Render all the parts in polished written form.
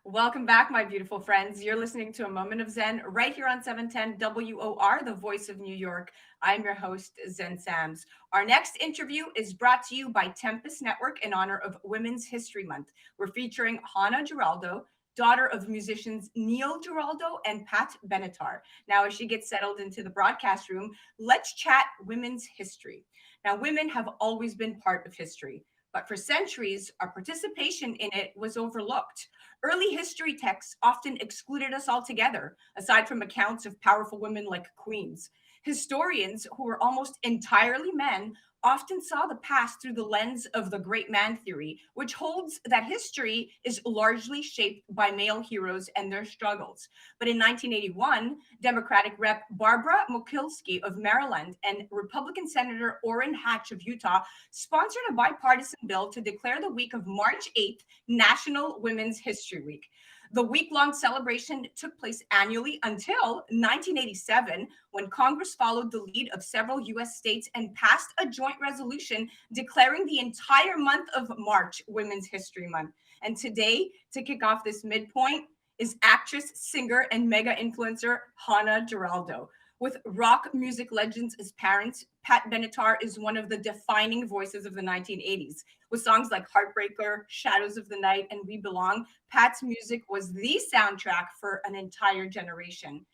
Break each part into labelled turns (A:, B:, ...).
A: Welcome back, my beautiful friends. You're listening to A Moment of Zen right here on 710 WOR, the voice of New York. I'm your host, Zen Sams. Our next interview is brought to you by Tempest Network in honor of Women's History Month. We're featuring Hana Giraldo, daughter of musicians Neil Giraldo and Pat Benetar. Now, as she gets settled into the broadcast room, let's chat women's history. Now, women have always been part of history, but for centuries, our participation in it was overlooked. Early history texts often excluded us altogether, aside from accounts of powerful women like queens. Historians, who were almost entirely men, often saw the past through the lens of the great man theory, which holds that history is largely shaped by male heroes and their struggles. But in 1981, Democratic Rep. Barbara Mukilsky of Maryland and Republican Senator Orrin Hatch of Utah sponsored a bipartisan bill to declare the week of March 8th National Women's History Week. The week long celebration took place annually until 1987, when Congress followed the lead of several US states and passed a joint resolution declaring the entire month of March Women's History Month. And today, to kick off this midpoint, is actress, singer, and mega influencer Hana Giraldo. With rock music legends as parents, Pat Benetar is one of the defining voices of the 1980s. With songs like Heartbreaker, Shadows of the Night, and We Belong, Pat's music was the soundtrack for an entire generation.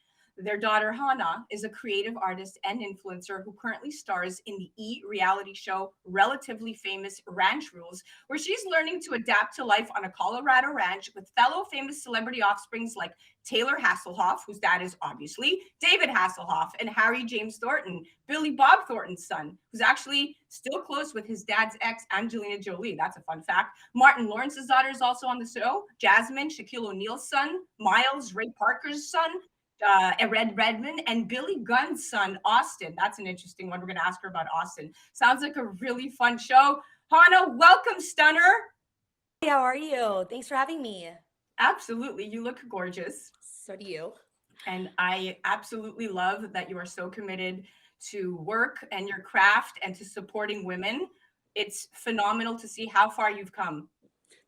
A: Their daughter, Hana, is a creative artist and influencer who currently stars in the reality show Relatively Famous Ranch Rules, where she's learning to adapt to life on a Colorado ranch with fellow famous celebrity offsprings like Taylor Hasselhoff, whose dad is obviously David Hasselhoff, and Harry James Thornton, Billy Bob Thornton's son, who's actually still close with his dad's ex, Angelina Jolie. That's a fun fact. Martin Lawrence's daughter is also on the show. Jasmine, Shaquille O'Neal's son. Miles, Ray Parker's son. Red Redmond and Billy Gunn's son, Austin. That's an interesting one. We're going to ask her about Austin. Sounds like a really fun show. Hana, welcome, stunner.
B: Hey, how are you? Thanks for having me.
A: Absolutely. You look gorgeous.
B: So do you.
A: And I absolutely love that you are so committed to work and your craft and to supporting women. It's phenomenal to see how far you've come.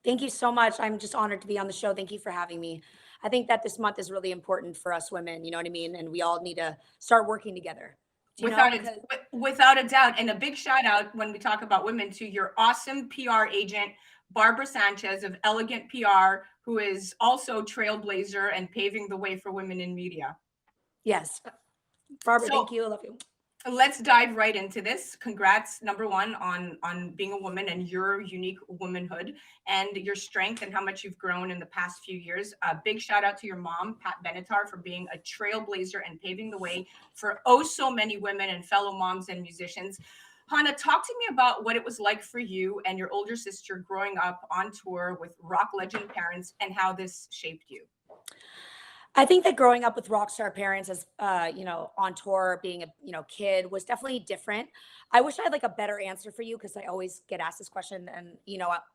B: Thank you so much. I'm just honored to be on the show. Thank you for having me. I think that this month is really important for us women, you know what I mean? And we all need to start working together. Do you know?
A: Without a,
B: Because
A: without a doubt. And a big shout out when we talk about women to your awesome PR agent, Barbara Sanchez of Elegant PR, who is also trailblazer and paving the way for women in media.
B: yes, Barbara,
A: So
B: thank you. I love you.
A: let's dive right into this. Congrats, number one, on being a woman and your unique womanhood and your strength and how much you've grown in the past few years. A big shout out to your mom, Pat Benetar, for being a trailblazer and paving the way for oh so many women and fellow moms and musicians. Hana, talk to me about what it was like for you and your older sister growing up on tour with rock legend parents and how this shaped you.
B: I think that growing up with rock star parents as on tour, being a kid was definitely different. I wish I had like a better answer for you because I always get asked this question, and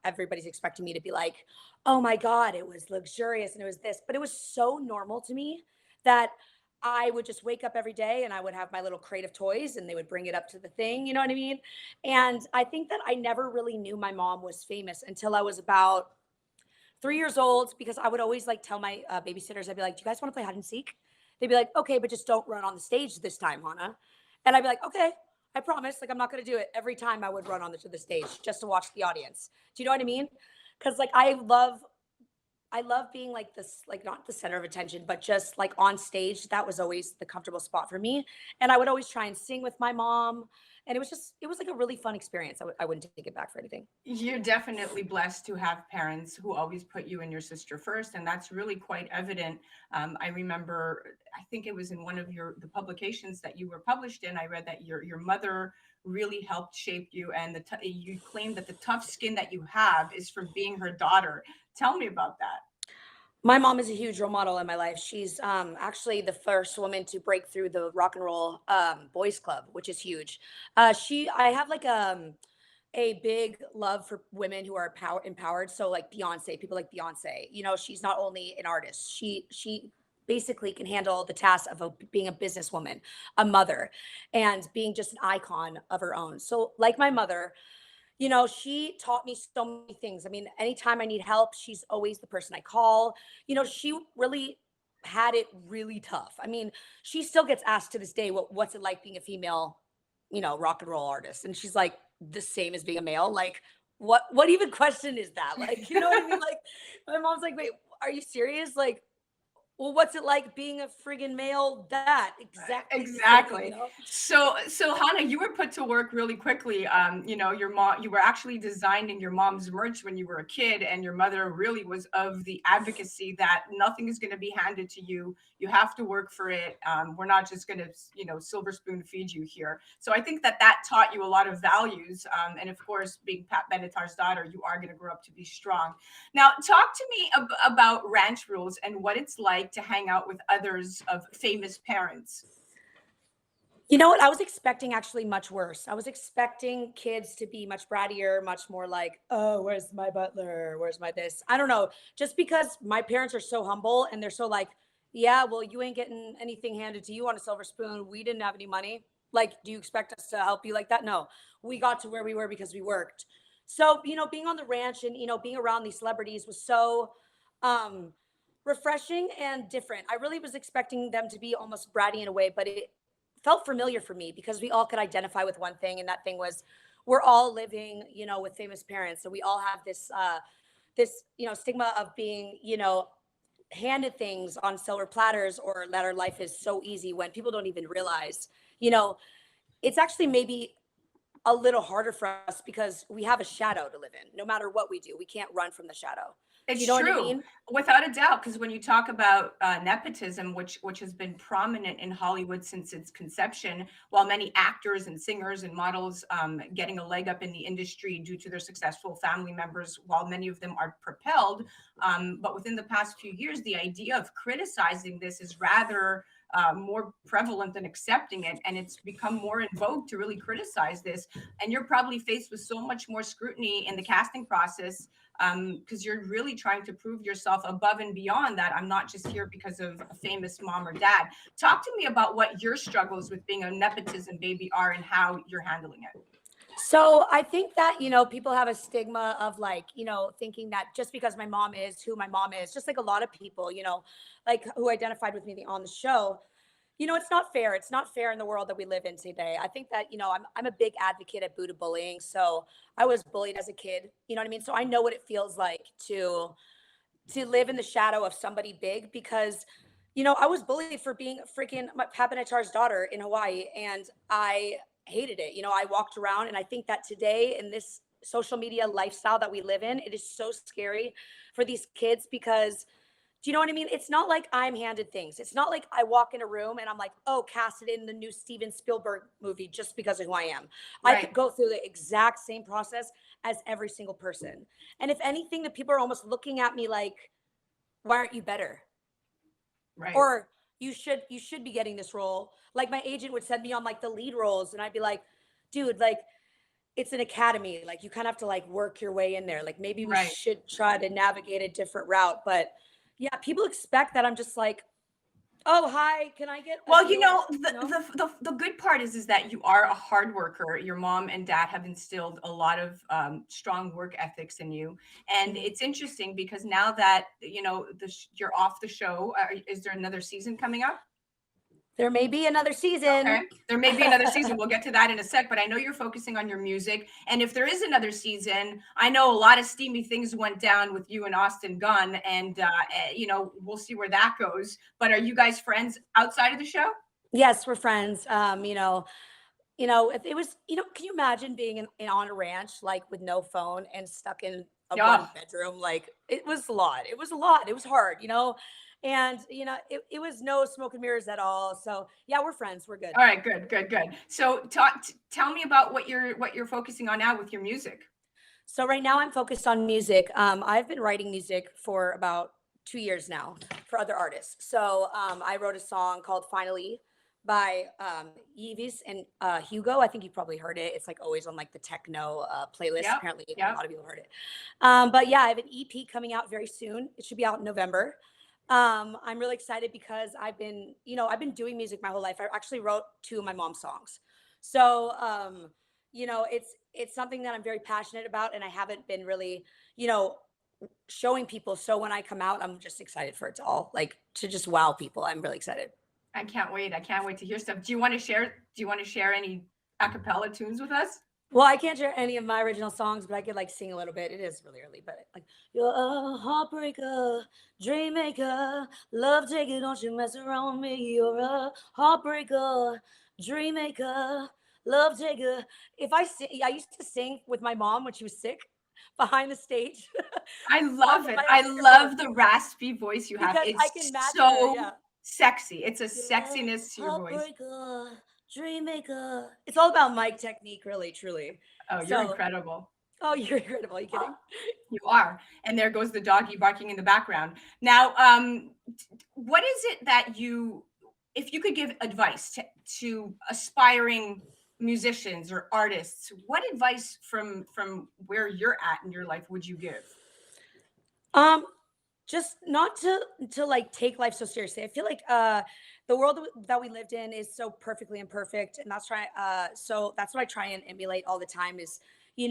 B: everybody's expecting me to be like, "Oh my God, it was luxurious and it was this," but it was so normal to me that I would just wake up every day and I would have my little crate of toys and they would bring it up to the thing, you know what I mean? And I think that I never really knew my mom was famous until I was about 3 years old because I would always like tell my babysitters, I'd be like, "Do you guys want to play hide and seek?" They'd be like, "Okay, but just don't run on the stage this time, Hannah." And I'd be like, "Okay, I promise. Like, I'm not going to do it." Every time I would run on to the stage just to watch the audience. Do you know what I mean? Because like I love being like this, like not the center of attention, but just like on stage. That was always the comfortable spot for me. And I would always try and sing with my mom. And it was like a really fun experience. I wouldn't take it back for anything.
A: You're definitely blessed to have parents who always put you and your sister first, and that's really quite evident. I remember, I think it was in one of the publications that you were published in. I read that your mother really helped shape you, and you claim that the tough skin that you have is from being her daughter. Tell me about that.
B: My mom is a huge role model in my life. She's actually the first woman to break through the rock and roll boys club, which is huge. I have like a big love for women who are empowered. So like Beyonce, people like Beyonce. She's not only an artist. She basically can handle the task of being a businesswoman, a mother, and being just an icon of her own. So like my mother, She taught me so many things. I mean, anytime I need help, she's always the person I call. She really had it really tough. I mean, she still gets asked to this day, what's it like being a female, rock and roll artist? And she's like, the same as being a male. Like, what even question is that? Like, you know what I mean? Like, my mom's like, wait, are you serious? Like, well, what's it like being a friggin' male dad? Exactly the same,
A: Exactly. So Hannah, you were put to work really quickly. Your mom, you were actually designing your mom's merch when you were a kid, and your mother really was of the advocacy that nothing is going to be handed to you. You have to work for it. We're not just going to, silver spoon feed you here. So I think that taught you a lot of values. And of course, being Pat Benetar's daughter, you are going to grow up to be strong. Now, talk to me about ranch rules and what it's like to hang out with others of famous parents.
B: You know what? I was expecting actually much worse. I was expecting kids to be much brattier, much more like, oh, where's my butler? Where's my this? I don't know. Just because my parents are so humble and they're so like, yeah, well, you ain't getting anything handed to you on a silver spoon. We didn't have any money. Like, do you expect us to help you like that? No, we got to where we were because we worked. So, being on the ranch and, being around these celebrities was so um, refreshing and different. I really was expecting them to be almost bratty in a way, but it felt familiar for me because we all could identify with one thing, and that thing was we're all living, with famous parents. So we all have this stigma of being, handed things on silver platters, or that our life is so easy when people don't even realize, you know, it's actually maybe a little harder for us because we have a shadow to live in. No matter what we do, we can't run from the shadow. Do you
A: It's
B: know what I
A: true,
B: mean?
A: without a doubt, because when you talk about nepotism, which has been prominent in Hollywood since its conception, while many actors and singers and models getting a leg up in the industry due to their successful family members, while many of them are propelled, but within the past few years, the idea of criticizing this is rather more prevalent than accepting it, and it's become more in vogue to really criticize this. And you're probably faced with so much more scrutiny in the casting process because you're really trying to prove yourself above and beyond that. I'm not just here because of a famous mom or dad. Talk to me about what your struggles with being a nepotism baby are and how you're handling it.
B: So I think that, people have a stigma of like, thinking that just because my mom is who my mom is, just like a lot of people, like who identified with me on the show, it's not fair. It's not fair in the world that we live in today. I think that, I'm a big advocate at Buddha bullying. So I was bullied as a kid, you know what I mean? So I know what it feels like to live in the shadow of somebody big because, I was bullied for being freaking Pat Benetar's daughter in Hawaii, and I hated it. I walked around, and I think that today in this social media lifestyle that we live in, it is so scary for these kids because do you know what I mean? It's not like I'm handed things. It's not like I walk in a room and I'm like, oh, cast it in the new Steven Spielberg movie just because of who I am. I could
A: Right,
B: go through the exact same process as every single person. And if anything, the people are almost looking at me like, why aren't you better?
A: right.
B: Or you should be getting this role. Like my agent would send me on like the lead roles, and I'd be like, dude, like it's an academy. Like you kind of have to like work your way in there. Like maybe we
A: Right.
B: should try to navigate a different route. But yeah, people expect that I'm just like, oh hi, can I get a
A: Well,
B: deal?
A: the good part is that you are a hard worker. Your mom and dad have instilled a lot of strong work ethics in you, and
B: Mhm.
A: it's interesting because now that you're off the show, is there another season coming up?
B: There may be another season.
A: Okay. There may be another season. We'll get to that in a sec, but I know you're focusing on your music. And if there is another season, I know a lot of steamy things went down with you and Austin Gunn, and we'll see where that goes. But are you guys friends outside of the show?
B: Yes, we're friends. If it was, can you imagine being on a ranch like with no phone and stuck in a one
A: Yeah.
B: bedroom? Like it was a lot. It was a lot. It was hard. And it was no smoke and mirrors at all. So yeah, we're friends. We're good.
A: All right, good, good, good. So tell me about what you're focusing on now with your music.
B: So right now I'm focused on music. I've been writing music for about 2 years now for other artists. So I wrote a song called Finally by Yeevis and Hugo. I think you probably heard it. It's like always on like the techno playlist.
A: Yep,
B: Apparently a
A: yep.
B: lot of people heard it. But yeah, I have an EP coming out very soon. It should be out in November. I'm really excited because I've been doing music my whole life. I actually wrote two of my mom's songs. So it's something that I'm very passionate about, and I haven't been really, you know, showing people. So when I come out, I'm just excited for it to all like to just wow people. I'm really excited.
A: I can't wait. I can't wait to hear stuff. Do you want to share? Do you want to share any a cappella tunes with us?
B: Well, I can't share any of my original songs, but I could like sing a little bit. It is really early, but like you're a heartbreaker, dream maker, love taker, don't you mess around with me. You're a heartbreaker, dream maker, love taker. If I sing, I used to sing with my mom when she was sick behind the stage.
A: I love it.
B: My
A: I
B: microphone,
A: love the raspy voice you have.
B: because I
A: It's
B: can match her.
A: so
B: Yeah.
A: sexy. It's a
B: Yeah,
A: sexiness to your voice.
B: heartbreaker, dream maker. It's all about mic technique, really, truly.
A: Oh, you're
B: So,
A: incredible.
B: oh, you're incredible. Are you kidding?
A: You are. And there goes the doggy barking in the background. Now, what is it that if you could give advice to aspiring musicians or artists, what advice from where you're at in your life would you give?
B: Um, just not to like take life so seriously. I feel like the world that we lived in is so perfectly imperfect, and so that's what I try and emulate all the time is,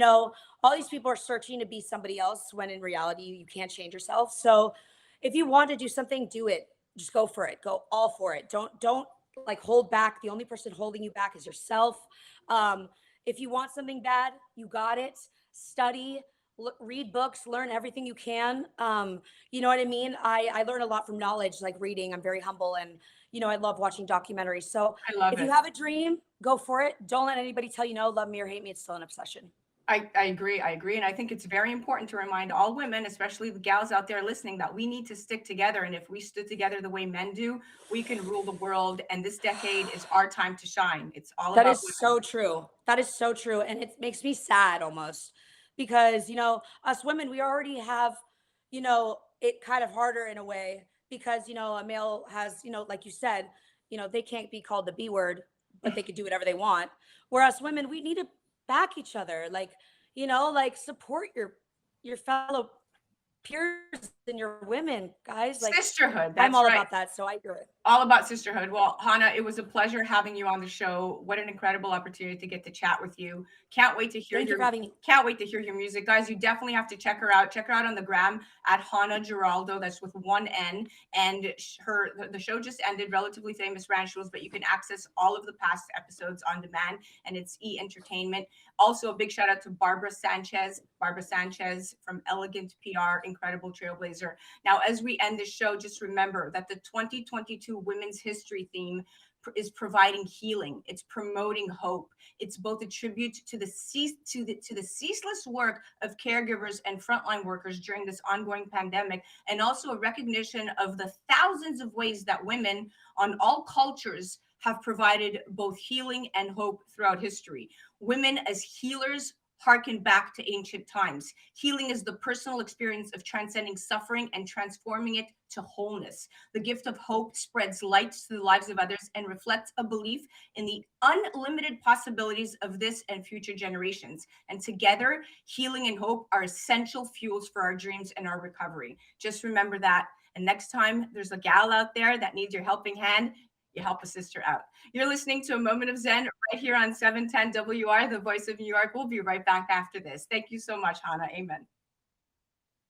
B: all these people are searching to be somebody else when in reality you can't change yourself. So if you want to do something, do it. Just go for it. Go all for it. Don't like hold back. The only person holding you back is yourself. Um, if you want something bad, you got it. Study, read books, learn everything you can. You know what I mean? I learn a lot from knowledge, like reading. I'm very humble, and I love watching documentaries. So
A: I love
B: if you
A: it.
B: have a dream, go for it. Don't let anybody tell you no. Love me or hate me, it's still an obsession.
A: I agree. I agree. And I think it's very important to remind all women, especially the gals out there listening, that we need to stick together. And if we stood together the way men do, we can rule the world. And this decade is our time to shine. It's all
B: That
A: about
B: is
A: women.
B: so true. That is so true. And it makes me sad almost because, us women, we already have, it kind of harder in a way because, a male has, like you said, they can't be called the B word, but they could do whatever they want. Whereas women, we need to back each other. Like, like support your fellow peers and your women, guys. Like,
A: Sisterhood.
B: I'm
A: That's
B: all
A: right.
B: about that. So I do it.
A: All about sisterhood. Well, Hana, it was a pleasure having you on the show. What an incredible opportunity to get to chat with you. Can't wait to hear
B: Thank you
A: your
B: for having me.
A: can't wait to hear your music. Guys, you definitely have to check her out. Check her out on the gram at Hana Giraldo. That's with one N. And the show just ended, Relatively Famous Ranchos, but you can access all of the past episodes on demand, and it's Entertainment. Also, a big shout out to Barbara Sanchez from Elegant PR, incredible trailblazer. Now, as we end the show, just remember that the 2022 Women's History theme is providing healing. It's promoting hope. It's both a tribute to the ceaseless work of caregivers and frontline workers during this ongoing pandemic, and also a recognition of the thousands of ways that women on all cultures have provided both healing and hope throughout history. Women as healers harken back to ancient times. Healing is the personal experience of transcending suffering and transforming it to wholeness. The gift of hope spreads light to the lives of others and reflects a belief in the unlimited possibilities of this and future generations. And together, healing and hope are essential fuels for our dreams and our recovery. Just remember that. And next time there's a gal out there that needs your helping hand, you help a sister out. You're listening to A Moment of Zen right here on 710 WR, the voice of New York. We'll be right back after this. Thank you so much, Hana. Amen.